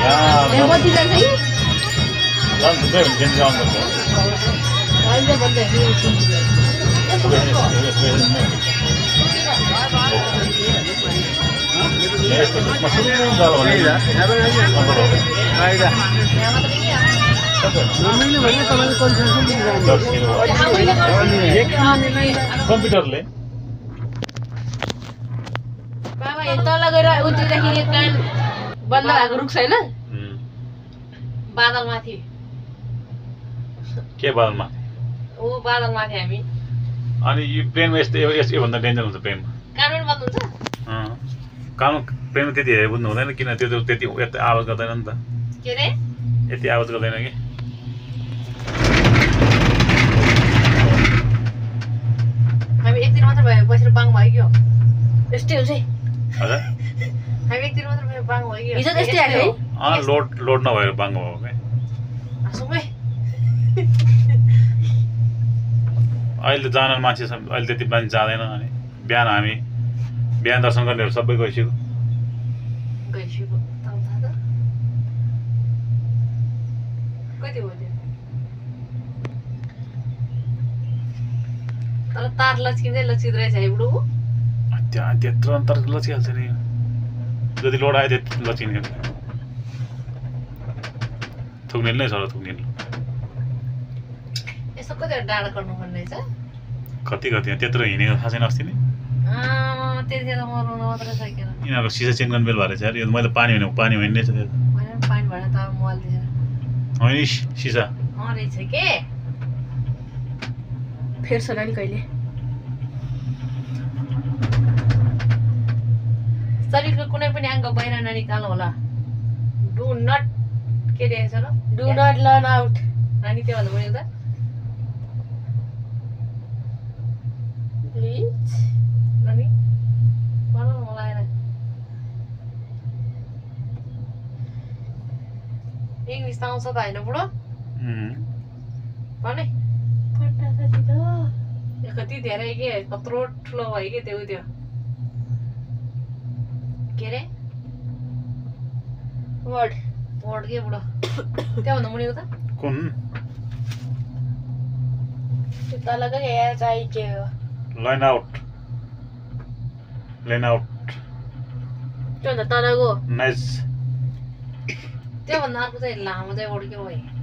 बत्ती जान्छ कि कम्प्युटरले तल गएर उतिदेखि कान बन्द भएको रुख छैन बादलमाथि के बादलमा ऊ बादलमाथि हामी अनि यो प्लेनमा यस्तो योभन्दा डेन्जर हुन्छ प्लेनमा कानुन बन्द हुन्छ कानु प्लेनमा त्यति हेरेर बुझ्नु हुँदैन किन त्यो त्यति यति आवाज गर्दैन नि त के रे यति आवाज गर्दैन कि हामी एकदिन मात्र भयो बसेर बाङ भयो कि हो यस्तै हुन्छ है हजुर हामी एकदिन मात्र भयो बाङ भयो कि हिजो त्यस्तै आयो है लोड नभएर बाङ्गो भयो क्या हाँसौँ अहिले जान मान्छे अहिले त्यति मान्छे जाँदैन अनि बिहान दर्शन गर्नेहरू सबै गइसक्यो गइसक्यो कति भयो तर तार लच्किँदै लच्किँदो रहेछ है बुढो त्यहाँ त्यत्रो अन्तर लचिहाल्छ नि जति लोड आयो त्यति लचिने थुक्नेल नै छ र थुक्नेल यसो कति डाँडा गर्नुपर्ने रहेछ कति त्यत्रो हिँडेको थाहा छैन अस्ति नै त्यतिखेर मर्नु मात्रै सकेन यिनीहरूको सिसा चेन्ज गर्ने बेल भएर छ अरे मैले पानी होइन नै छ त्यो पानी भएर त मोबाइल दिएर होइन सिसा रहेछ के फेर्छ नि कहिले शरीरको कुनै पनि अङ्ग बाहिर ननिकाल्नु होला डु नट के दिएछ र डु नट लर्न आउट नानी के भन्नु पर्यो त प्लिज नानी भन मलाई आएन इङ्ग्लिस त आउँछ त होइन बुढो भने कति धेरै के कत्रो ठुलो भयो कि त्यो के रे वर्ड के बुढो त्यहाँभन्दा मुनि त कुन त्यो तलको यहाँ चाहिँ के हो लाइन आउट त्योभन्दा तलको नाइस त्योभन्दा अर्को चाहिँ लामो चाहिँ वर्ड के भयो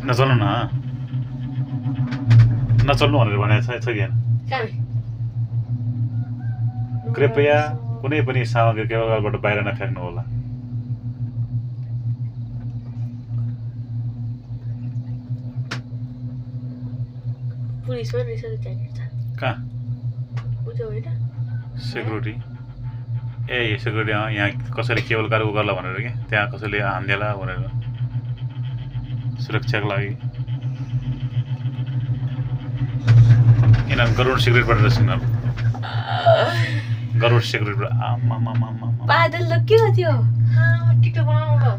नचल्नु नचल्नु भनेर भनेको छ कि होइन कृपया कुनै पनि सामग्री केवलबाट बाहिर नफ्याँक्नु होला पुलिसमा रिसर्च ज्याकेट छ कहाँ बुझ्यौ होइन सेक्युरिटी सेक्युरिटी यहाँ कसैले केबल कार्य गर्ला भनेर क्या त्यहाँ कसैले हान्देला भनेर सुरक्षाको लागि यिनीहरू गरुड सिक्रेटबाट रहेछ गरुड सिक्रेटबाट बादल ल के हो त्यो टिकटक बनाउनु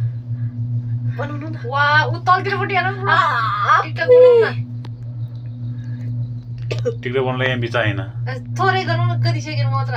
बनाउनु न वा उ तलतिरपट्टि हेर टिकटक बनाउनु न टिकटक बनाउनलाई एमबी चाहिएन थोरै गर्नु न कति सेकेन्ड मात्र